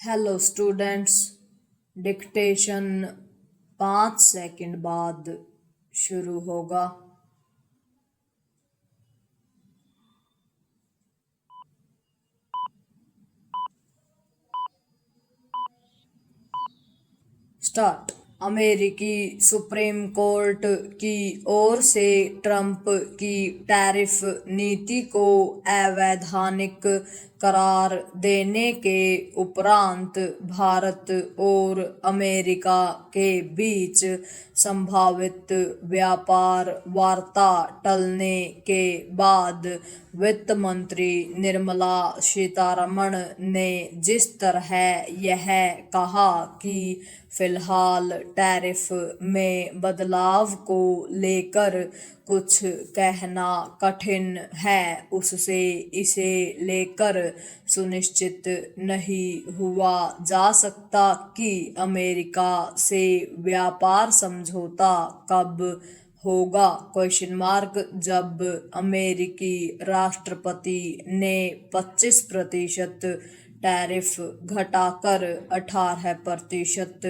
Hello students. Dictation 5 second बाद शुरू होगा। स्टार्ट। अमेरिकी सुप्रीम कोर्ट की ओर से ट्रंप की टैरिफ नीति को अवैधानिक करार देने के उपरांत भारत और अमेरिका के बीच संभावित व्यापार वार्ता टलने के बाद वित्त मंत्री निर्मला सीतारमण ने जिस तरह यह कहा कि फिलहाल टैरिफ में बदलाव को लेकर कुछ कहना कठिन है, उससे इसे लेकर सुनिश्चित नहीं हुआ जा सकता कि अमेरिका से व्यापार समझौता कब होगा। जब अमेरिकी राष्ट्रपति ने 25% टैरिफ घटाकर 18%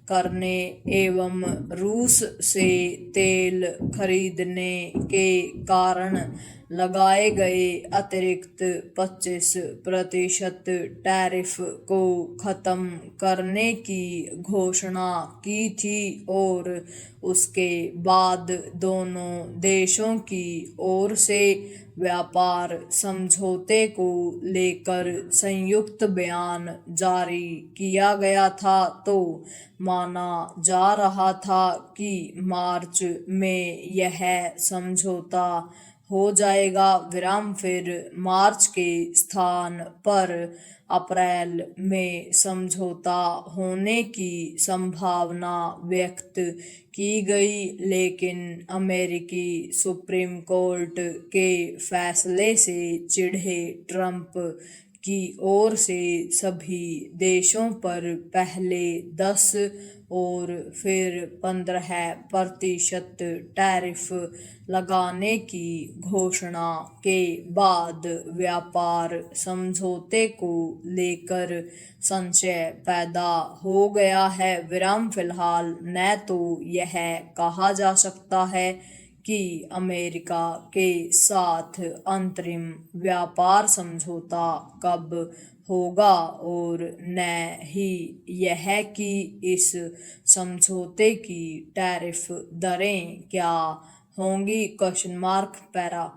करने एवं रूस से तेल खरीदने के कारण लगाए गए अतिरिक्त 25% टैरिफ को खत्म करने की घोषणा की थी और उसके बाद दोनों देशों की ओर से व्यापार समझौते को लेकर संयुक्त बयान जारी किया गया था, तो माना जा रहा था कि मार्च में यह समझौता हो जाएगा। फिर मार्च के स्थान पर अप्रैल में समझौता होने की संभावना व्यक्त की गई, लेकिन अमेरिकी सुप्रीम कोर्ट के फैसले से चिढ़े ट्रंप की ओर से सभी देशों पर पहले 10 और फिर 15% टैरिफ लगाने की घोषणा के बाद व्यापार समझौते को लेकर संशय पैदा हो गया है। फिलहाल न तो यह कहा जा सकता है कि अमेरिका के साथ अंतरिम व्यापार समझौता कब होगा और न ही यह कि इस समझौते की टैरिफ दरें क्या होंगी। पैरा।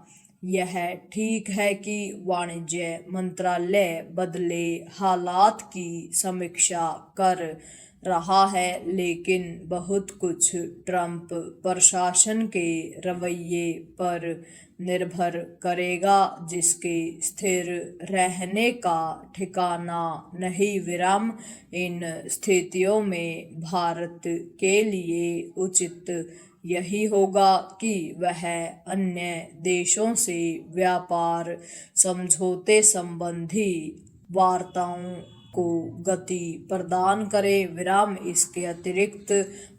यह ठीक है कि वाणिज्य मंत्रालय बदले हालात की समीक्षा कर रहा है, लेकिन बहुत कुछ ट्रंप प्रशासन के रवैये पर निर्भर करेगा, जिसके स्थिर रहने का ठिकाना नहीं। इन स्थितियों में भारत के लिए उचित यही होगा कि वह अन्य देशों से व्यापार समझौते संबंधी वार्ताओं को गति प्रदान करे। इसके अतिरिक्त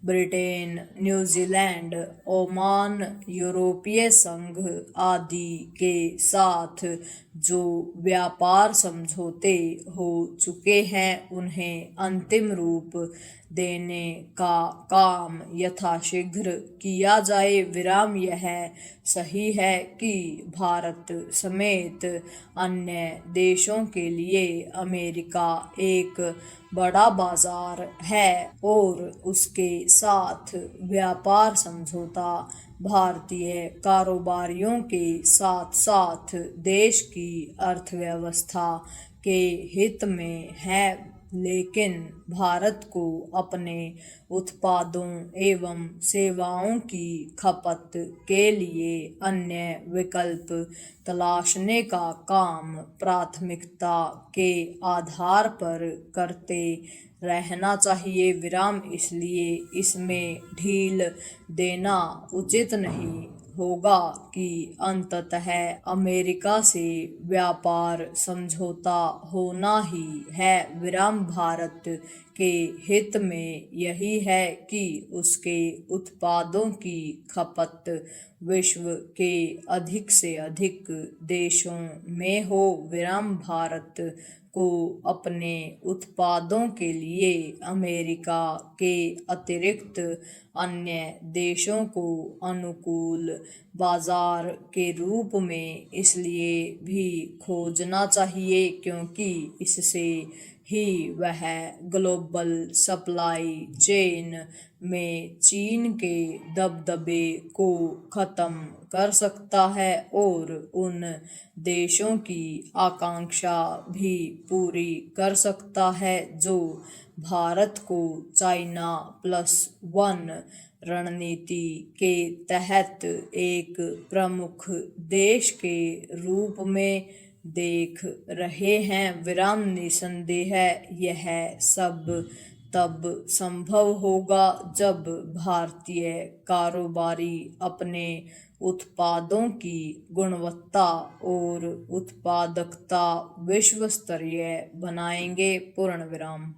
ब्रिटेन, न्यूजीलैंड, ओमान, यूरोपीय संघ आदि के साथ जो व्यापार समझौते हो चुके हैं उन्हें अंतिम रूप देने का काम यथाशीघ्र किया जाए। यह सही है कि भारत समेत अन्य देशों के लिए अमेरिका एक बड़ा बाजार है और उसके साथ व्यापार समझौता भारतीय कारोबारियों के साथ साथ देश की अर्थव्यवस्था के हित में है, लेकिन भारत को अपने उत्पादों एवं सेवाओं की खपत के लिए अन्य विकल्प तलाशने का काम प्राथमिकता के आधार पर करते रहना चाहिए। इसलिए इसमें ढील देना उचित नहीं होगा कि अंततः अमेरिका से व्यापार समझौता होना ही है। भारत के हित में यही है कि उसके उत्पादों की खपत विश्व के अधिक से अधिक देशों में हो। भारत को अपने उत्पादों के लिए अमेरिका के अतिरिक्त अन्य देशों को अनुकूल बाजार के रूप में इसलिए भी खोजना चाहिए क्योंकि इससे ही वह ग्लोबल सप्लाई चेन में चीन के दबदबे को खत्म कर सकता है और उन देशों की आकांक्षा भी पूरी कर सकता है जो भारत को चाइना +1 रणनीति के तहत एक प्रमुख देश के रूप में देख रहे हैं। विराम निसंदेह यह सब तब संभव होगा जब भारतीय कारोबारी अपने उत्पादों की गुणवत्ता और उत्पादकता विश्व स्तरीय बनाएंगे। पूर्ण विराम।